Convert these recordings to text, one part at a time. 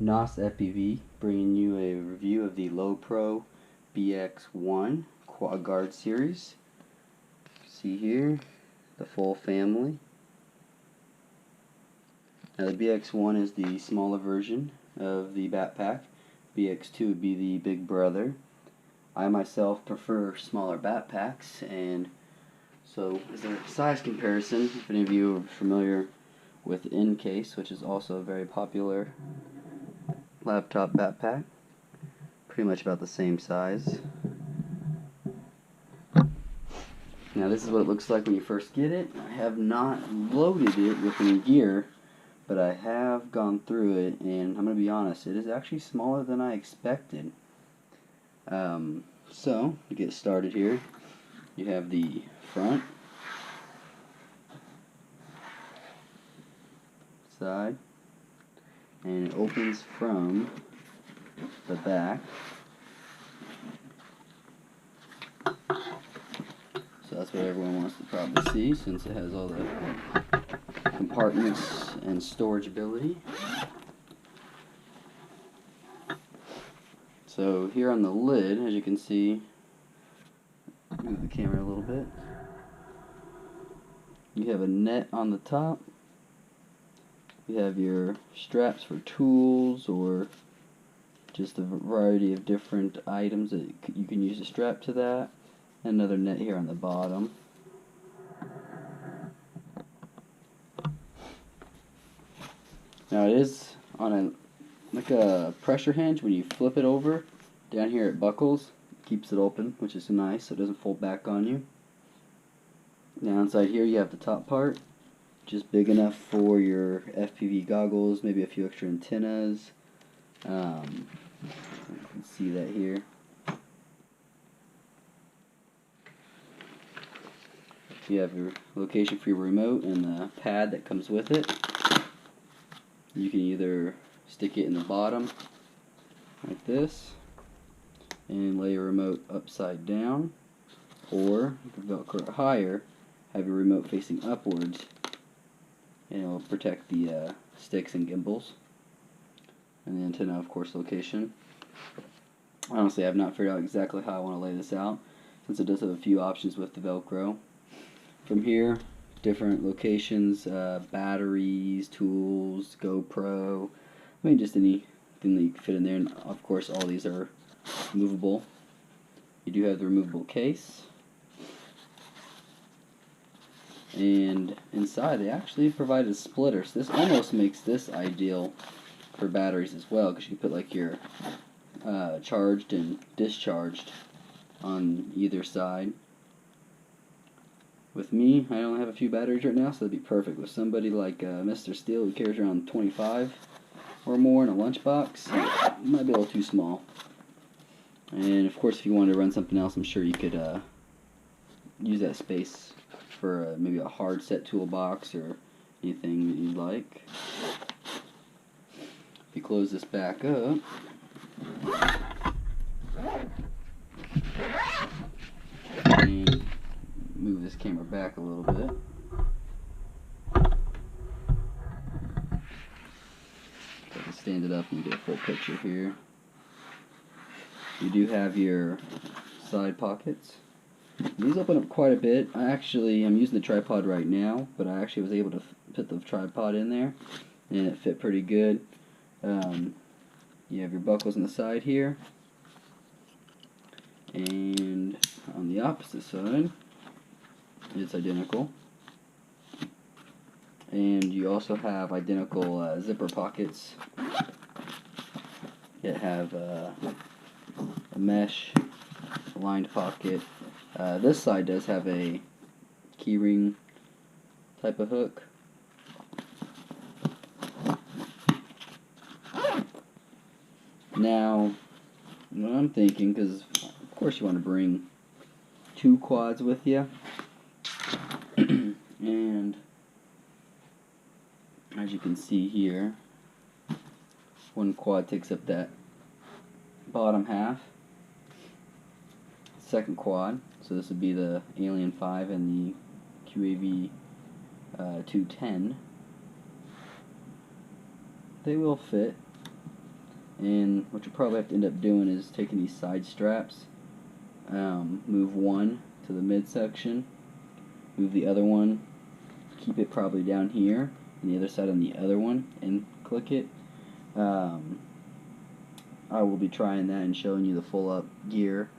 NOS FPV bringing you a review of the LowePro BX1 Quadguard series. See here, the full family. Now the BX1 is the smaller version of the backpack. BX2 would be the big brother. I myself prefer smaller backpacks, and so as a size comparison, if any of you are familiar with Incase, which is also a very popular laptop backpack, pretty much about the same size. Now this is what it looks like when you first get it. I have not loaded it with any gear, but I have gone through it, and I'm going to be honest, it is actually smaller than I expected. So, to get started here, you have the front, side, and it opens from the back. So that's what everyone wants to probably see, since it has all the compartments and storage ability. So here on the lid, as you can see, move the camera a little bit, you have a net on the top. You have your straps for tools or just a variety of different items that you can use to strap to that. Another net here on the bottom. Now it is on like a pressure hinge. When you flip it over, down here it buckles, keeps it open, which is nice, so it doesn't fold back on you. Now inside here you have the top part, just big enough for your FPV goggles, maybe a few extra antennas. You can see that here. You have your location for your remote and the pad that comes with it. You can either stick it in the bottom like this and lay your remote upside down, or you can velcro it higher, have your remote facing upwards, and it will protect the sticks and gimbals. And the antenna, of course, location. Honestly, I have not figured out exactly how I want to lay this out, since it does have a few options with the Velcro. From here, different locations, batteries, tools, GoPro, I mean just anything that you can fit in there, and of course all these are movable. You do have the removable case, and inside they actually provided a splitter, so this almost makes this ideal for batteries as well, because you can put like your charged and discharged on either side. With me, I only have a few batteries right now, so that'd be perfect. With somebody like Mr. Steele, who carries around 25 or more in a lunchbox, it might be a little too small. And of course, if you wanted to run something else, I'm sure you could use that space for maybe a hard set toolbox or anything that you'd like. If you close this back up, and move this camera back a little bit, so I can stand it up and get a full picture here. You do have your side pockets. These open up quite a bit. I'm using the tripod right now, but I actually was able to put the tripod in there, and it fit pretty good. You have your buckles on the side here, and on the opposite side it's identical, and you also have identical zipper pockets that have a mesh lined pocket. This side does have a keyring type of hook. Now, what I'm thinking, because of course you want to bring 2 quads with you, and as you can see here, 1 quad takes up that bottom half. Second quad, so this would be the Alien 5 and the QAV 210. They will fit. And what you probably have to end up doing is taking these side straps, move one to the midsection, move the other one, keep it probably down here, and the other side on the other one, and click it. I will be trying that and showing you the full up gear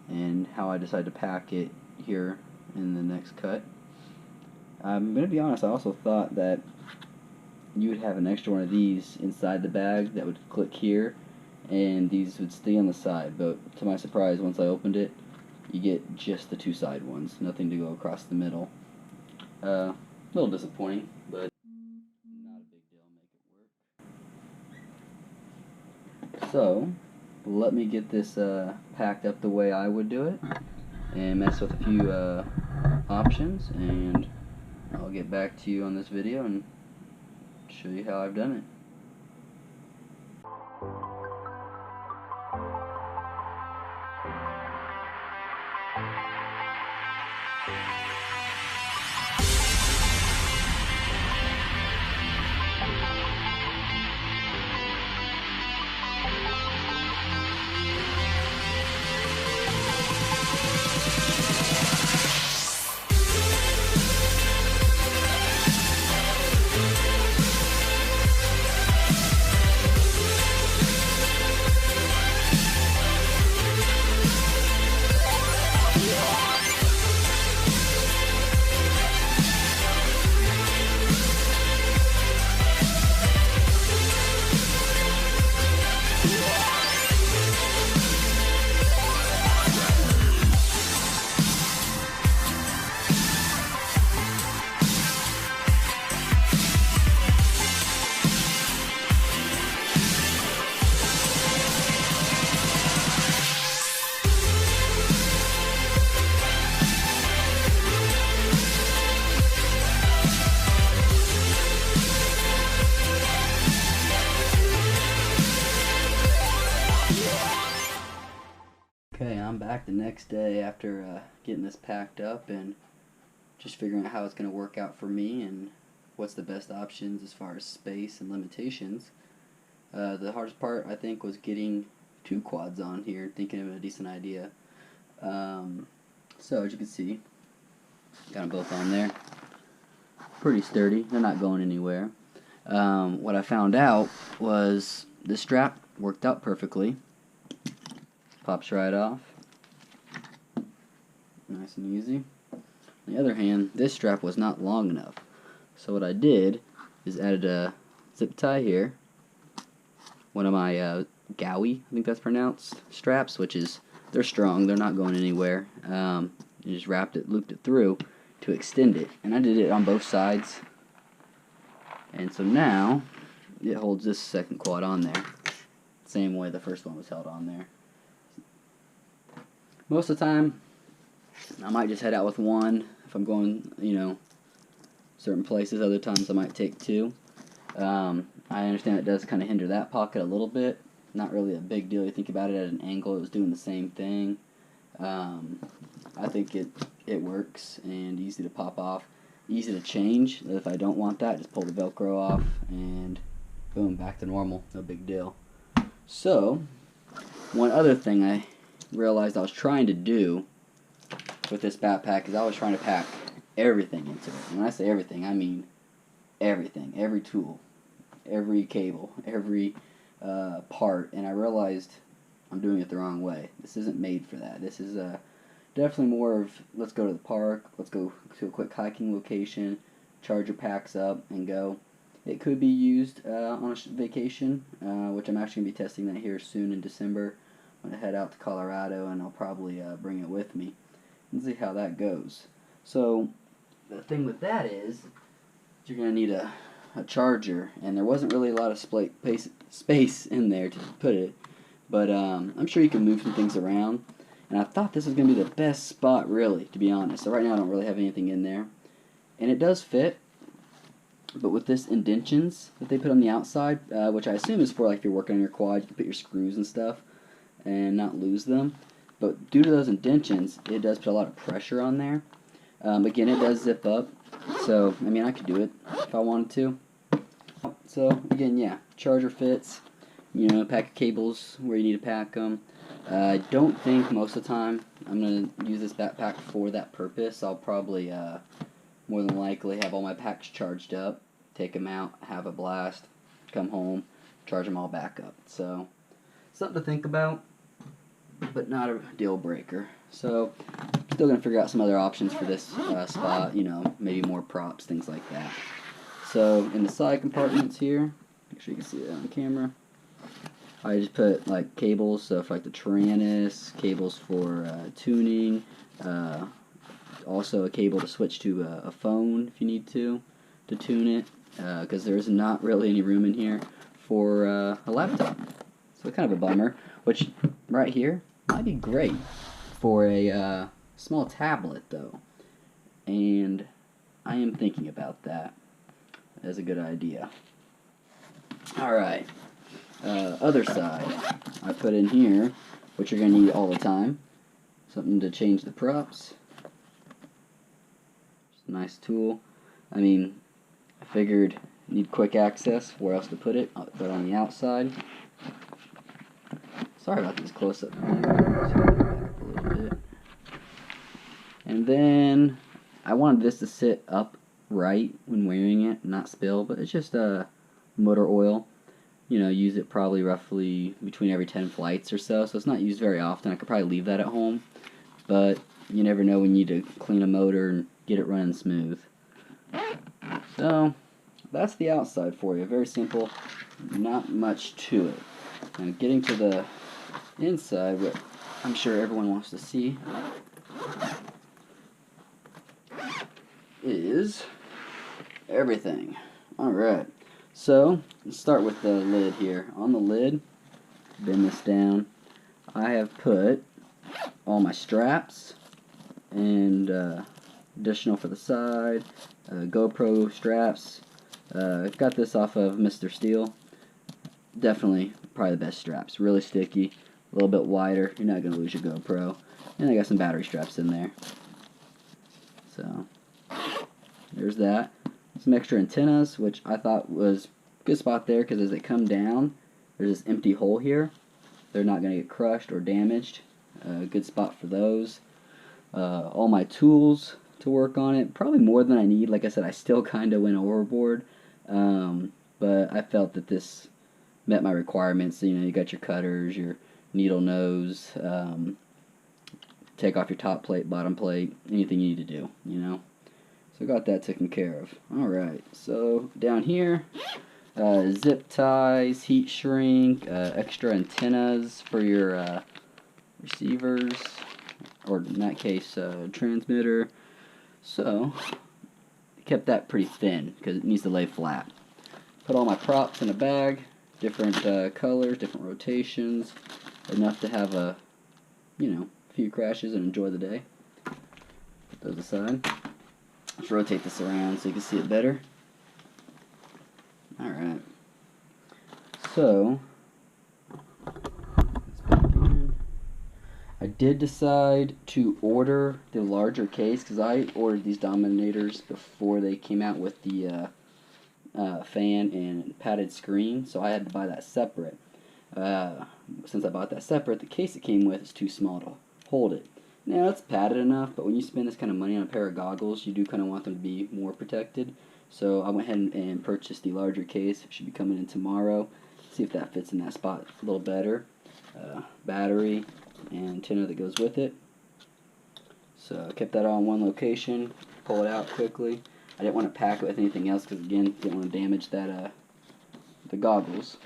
and how I decide to pack it here in the next cut. I'm going to be honest, I also thought that you would have an extra one of these inside the bag that would click here and these would stay on the side, but to my surprise, once I opened it, you get just the two side ones, nothing to go across the middle. A little disappointing, but not a big deal, make it work. So, let me get this packed up the way I would do it and mess with a few options, and I'll get back to you on this video and show you how I've done it. Okay, I'm back the next day after getting this packed up and just figuring out how it's going to work out for me and what's the best options as far as space and limitations. The hardest part, I think, was getting two quads on here, thinking of a decent idea. So, as you can see, got them both on there. Pretty sturdy, they're not going anywhere. What I found out was the strap worked out perfectly. Pops right off. Nice and easy. On the other hand, this strap was not long enough. So what I did is added a zip tie here. One of my Gowie, I think that's pronounced, straps, which is, they're strong, they're not going anywhere. You just wrapped it, looped it through to extend it. And I did it on both sides. And so now, it holds this second quad on there. Same way the first one was held on there. Most of the time, I might just head out with one if I'm going, certain places. Other times I might take two. I understand it does kind of hinder that pocket a little bit. Not really a big deal. You think about it at an angle, it was doing the same thing. I think it works and easy to pop off. Easy to change. If I don't want that, just pull the Velcro off and boom, back to normal. No big deal. So, one other thing I realized I was trying to do with this backpack is I was trying to pack everything into it. And when I say everything, I mean everything. Every tool, every cable, every part. And I realized I'm doing it the wrong way. This isn't made for that. This is definitely more of, let's go to the park, let's go to a quick hiking location, charge your packs up, and go. It could be used on a vacation, which I'm actually going to be testing that here soon in December. I'm going to head out to Colorado, and I'll probably bring it with me and see how that goes. So the thing with that is you're going to need a charger, and there wasn't really a lot of space in there to put it, but I'm sure you can move some things around, and I thought this was going to be the best spot, really, to be honest. So right now I don't really have anything in there, and it does fit, but with this indentions that they put on the outside, which I assume is for like if you're working on your quad, you can put your screws and stuff and not lose them. But due to those indentions, it does put a lot of pressure on there. Again, it does zip up, so I could do it if I wanted to. So again, yeah, charger fits. you know, pack your cables where you need to pack them. I don't think most of the time I'm going to use this backpack for that purpose. I'll probably more than likely have all my packs charged up, take them out, have a blast, come home, charge them all back up. So, something to think about, but not a deal breaker. So, still going to figure out some other options for this spot, you know, maybe more props, things like that. So, in the side compartments here, make sure you can see that on camera, I just put like cables, so for like the Taranis, cables for tuning, also a cable to switch to a phone if you need to tune it, because there's not really any room in here for a laptop. So kind of a bummer, which right here might be great for a small tablet though, and I am thinking about that as a good idea. Alright, other side, I put in here, which you're going to need all the time, something to change the props. Just a nice tool. I mean, I figured need quick access, where else to put it? I'll put it on the outside. Sorry about this close-up. And then I wanted this to sit upright when wearing it, not spill, but it's just motor oil. You know, use it probably roughly between every 10 flights or so, so it's not used very often. I could probably leave that at home, but you never know when you need to clean a motor and get it running smooth. So, that's the outside for you. Very simple, not much to it. Now, getting to the inside, what I'm sure everyone wants to see is everything. Alright, so let's start with the lid here. On the lid, bend this down, I have put all my straps and additional for the side, GoPro straps. Got this off of Mr. Steel. Definitely probably the best straps. Really sticky, a little bit wider. You're not going to lose your GoPro. And I got some battery straps in there. So, there's that. Some extra antennas, which I thought was a good spot there, because as they come down, there's this empty hole here. They're not going to get crushed or damaged. Good spot for those. All my tools to work on it. Probably more than I need. Like I said, I still kind of went overboard. But I felt that this met my requirements. You know, you got your cutters, your needle nose, take off your top plate, bottom plate, anything you need to do, you know. So got that taken care of. Alright, so down here, zip ties, heat shrink, extra antennas for your receivers, or in that case, transmitter. So, kept that pretty thin, because it needs to lay flat. Put all my props in a bag, different colors, different rotations, enough to have a, you know, few crashes and enjoy the day. Put those aside. Let's rotate this around so you can see it better. Alright. So, I did decide to order the larger case, because I ordered these Dominators before they came out with the fan and padded screen, so I had to buy that separate. Since I bought that separate, the case it came with is too small to hold it. Now, it's padded enough, but when you spend this kind of money on a pair of goggles, you do kind of want them to be more protected. So I went ahead and purchased the larger case. It should be coming in tomorrow. See if that fits in that spot a little better. Battery and antenna that goes with it. So I kept that all in one location. Pull it out quickly. I didn't want to pack it with anything else because, again, didn't want to damage that the goggles.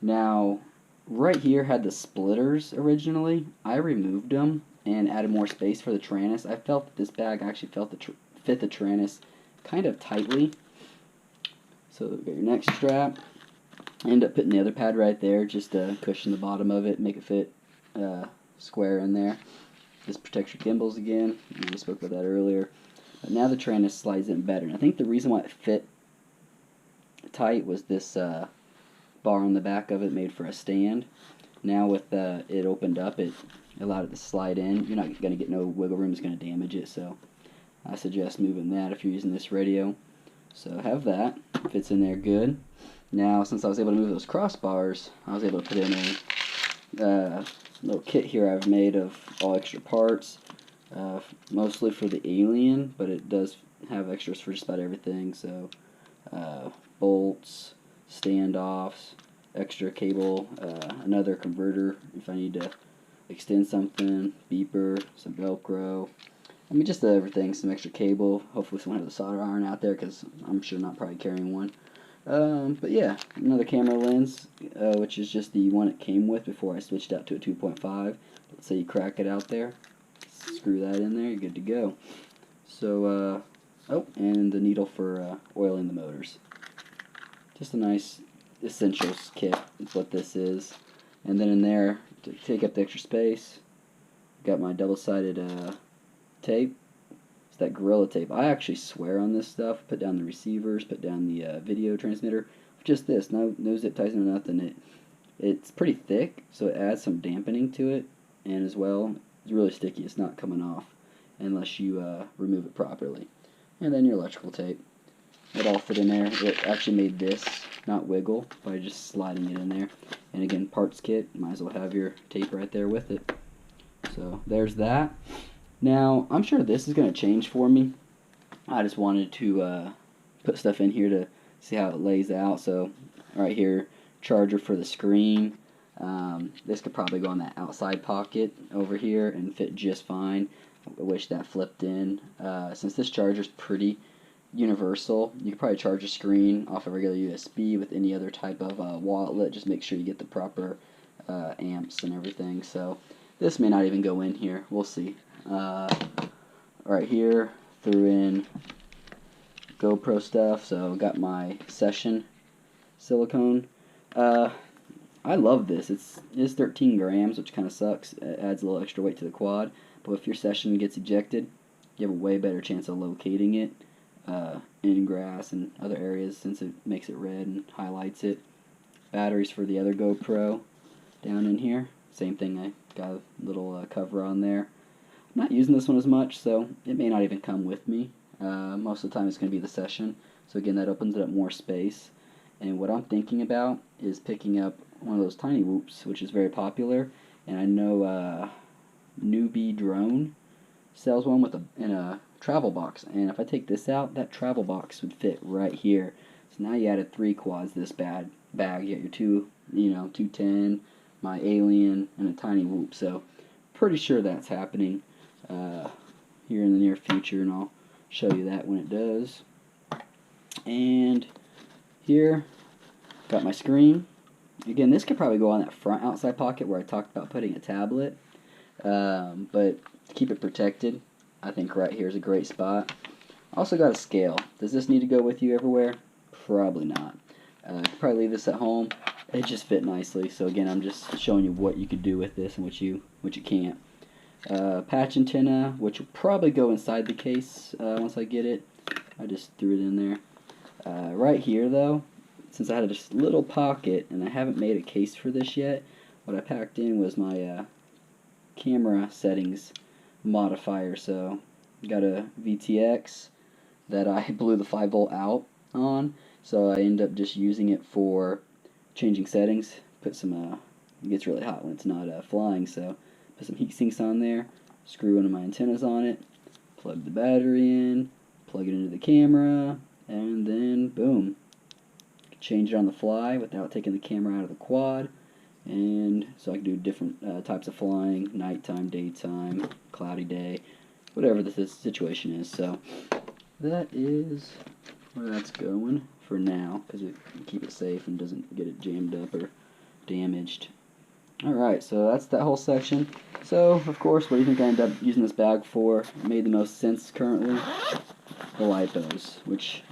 Now, right here had the splitters originally. I removed them and added more space for the Taranis. I felt that this bag actually fit the Taranis kind of tightly. So you got your neck strap. I ended up putting the other pad right there just to cushion the bottom of it, make it fit square in there. This protects your gimbals again. We spoke about that earlier. But now the Taranis slides in better. And I think the reason why it fit tight was this bar on the back of it made for a stand. Now with it opened up, it allowed it to slide in. You're not going to get no wiggle room. It's going to damage it. So I suggest moving that if you're using this radio. So I have that. Fits in there good. Now, since I was able to move those crossbars, I was able to put in a little kit here I've made of all extra parts, mostly for the Alien, but it does have extras for just about everything. So bolts, standoffs, extra cable, another converter if I need to extend something, beeper, some Velcro. I mean, just everything, some extra cable. Hopefully someone has a solder iron out there, because I'm sure not probably carrying one. But yeah, another camera lens, which is just the one it came with before I switched out to a 2.5. Let's say you crack it out there, screw that in there, you're good to go. So, oh, and the needle for oiling the motors. Just a nice essentials kit is what this is. And then in there, to take up the extra space, got my double-sided tape. It's that Gorilla Tape. I actually swear on this stuff. Put down the receivers, put down the video transmitter. Just this, no zip ties, no nothing. It's pretty thick, so it adds some dampening to it, and as well, it's really sticky. It's not coming off unless you remove it properly. And then your electrical tape. It all fit in there. It actually made this not wiggle by just sliding it in there. And again, parts kit, might as well have your tape right there with it. So there's that. Now, I'm sure this is going to change for me. I just wanted to put stuff in here to see how it lays out. So right here, charger for the screen. This could probably go in that outside pocket over here and fit just fine. I wish that flipped in. Since this charger is pretty universal, you could probably charge a screen off a regular USB with any other type of wall outlet. Just make sure you get the proper amps and everything. So this may not even go in here. We'll see. Right here, threw in GoPro stuff. So got my Session silicone. I love this. It's 13 grams, which kind of sucks. It adds a little extra weight to the quad. But if your Session gets ejected, you have a way better chance of locating it in grass and other areas, since it makes it red and highlights it. Batteries for the other GoPro down in here. Same thing, I got a little cover on there. I'm not using this one as much, so it may not even come with me. Most of the time it's going to be the Session. So again, that opens it up more space. And what I'm thinking about is picking up one of those tiny whoops, which is very popular. And I know Newbie Drone sells one in a travel box. And if I take this out, that travel box would fit right here. So now you added 3 quads to this bag. You got your 210, my Alien, and a tiny whoop. So pretty sure that's happening here in the near future, and I'll show you that when it does. And here, got my screen. Again, this could probably go on that front outside pocket where I talked about putting a tablet, but to keep it protected, I think right here is a great spot. Also got a scale. Does this need to go with you everywhere? Probably not. You could probably leave this at home. It just fit nicely. So again, I'm just showing you what you could do with this and what you can't. Patch antenna, which will probably go inside the case once I get it. I just threw it in there. Right here though, since I had this little pocket and I haven't made a case for this yet, what I packed in was my camera settings modifier. So got a VTX that I blew the 5-volt out on, so I end up just using it for changing settings. Put some it gets really hot when it's not flying, so put some heat sinks on there, screw one of my antennas on it, plug the battery in, plug it into the camera, and then boom, change it on the fly without taking the camera out of the quad. And so I can do different types of flying: nighttime, daytime, cloudy day, whatever the situation is. So that is where that's going for now, because it can keep it safe and doesn't get it jammed up or damaged. Alright, so that's that whole section. So, of course, what do you think I end up using this bag for? It made the most sense currently. The LiPos, which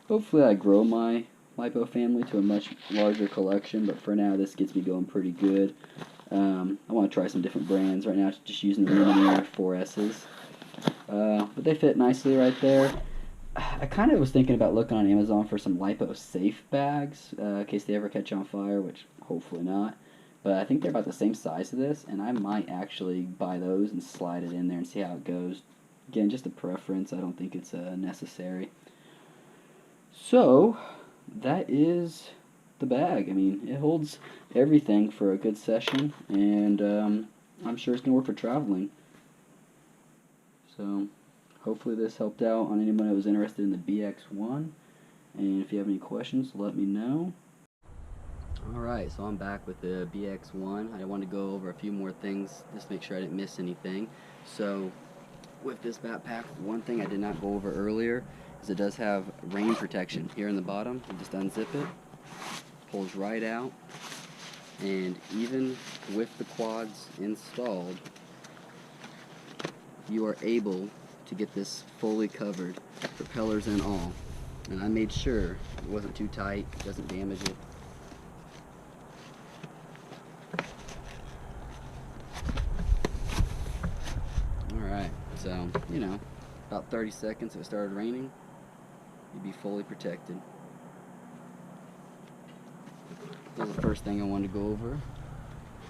hopefully I grow my LiPo family to a much larger collection, but for now this gets me going pretty good. I want to try some different brands. Right now just using the Lumenier 4S's. But they fit nicely right there. I kind of was thinking about looking on Amazon for some LiPo safe bags, in case they ever catch on fire, which hopefully not. But I think they're about the same size as this, and I might actually buy those and slide it in there and see how it goes. Again, just a preference. I don't think it's necessary. So that is the bag. I mean, it holds everything for a good session, and I'm sure it's gonna work for traveling. So hopefully this helped out on anyone that was interested in the BX1, and if you have any questions, let me know. Alright, so I'm back with the BX1. I want to go over a few more things just to make sure I didn't miss anything. So with this backpack, one thing I did not go over earlier is it does have rain protection here in the bottom. You just unzip it, pulls right out, and even with the quads installed, you are able to get this fully covered, propellers and all. And I made sure it wasn't too tight, it doesn't damage it. Alright, so, you know, about 30 seconds if it started raining, you'd be fully protected. That was the first thing I wanted to go over.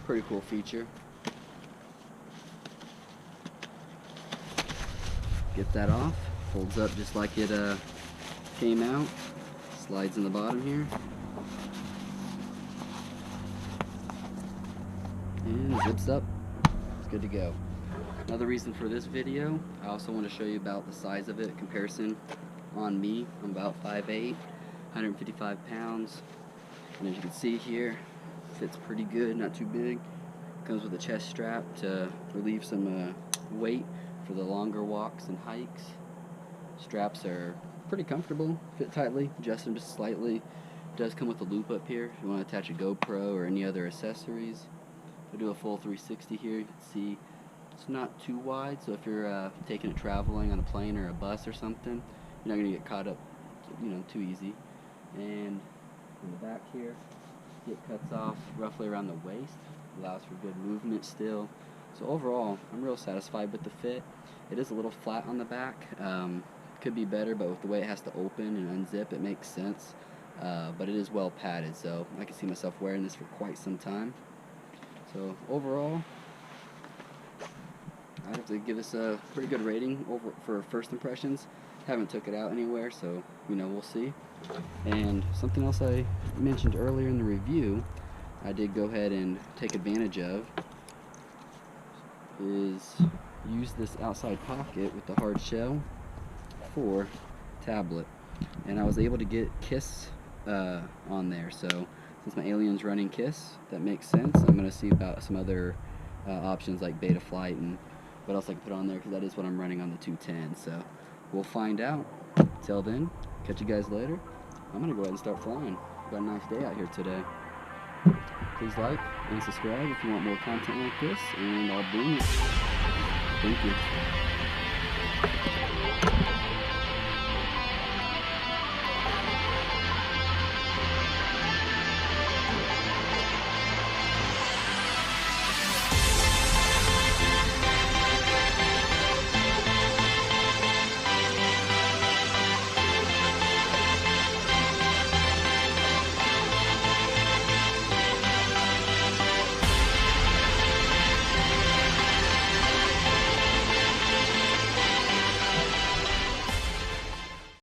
Pretty cool feature. Get that off, folds up just like it came out, slides in the bottom here, and zips up. It's good to go. Another reason for this video, I also want to show you about the size of it, comparison on me. I'm about 5'8", 155 pounds, and as you can see here, fits pretty good, not too big. Comes with a chest strap to relieve some weight for the longer walks and hikes. Straps are pretty comfortable, fit tightly, adjust them just slightly. It does come with a loop up here if you want to attach a GoPro or any other accessories. I'll do a full 360 here. You can see it's not too wide, so if you're taking it traveling on a plane or a bus or something, you're not going to get caught up, you know, too easy. And in the back here, it cuts off roughly around the waist, allows for good movement still. So overall, I'm real satisfied with the fit. It is a little flat on the back. Could be better, but with the way it has to open and unzip, it makes sense. But it is well padded, so I can see myself wearing this for quite some time. So overall, I have to give this a pretty good rating over for first impressions. Haven't took it out anywhere, so you know, we'll see. And something else I mentioned earlier in the review, I did go ahead and take advantage of, is use this outside pocket with the hard shell for tablet, and I was able to get KISS on there. So since my Alien's running KISS, that makes sense. I'm going to see about some other options like Betaflight and what else I can put on there, because that is what I'm running on the 210. So we'll find out. Till then, catch you guys later. I'm going to go ahead and start flying. Got a nice day out here today. Please like and subscribe if you want more content like this, and I'll bring it. Thank you.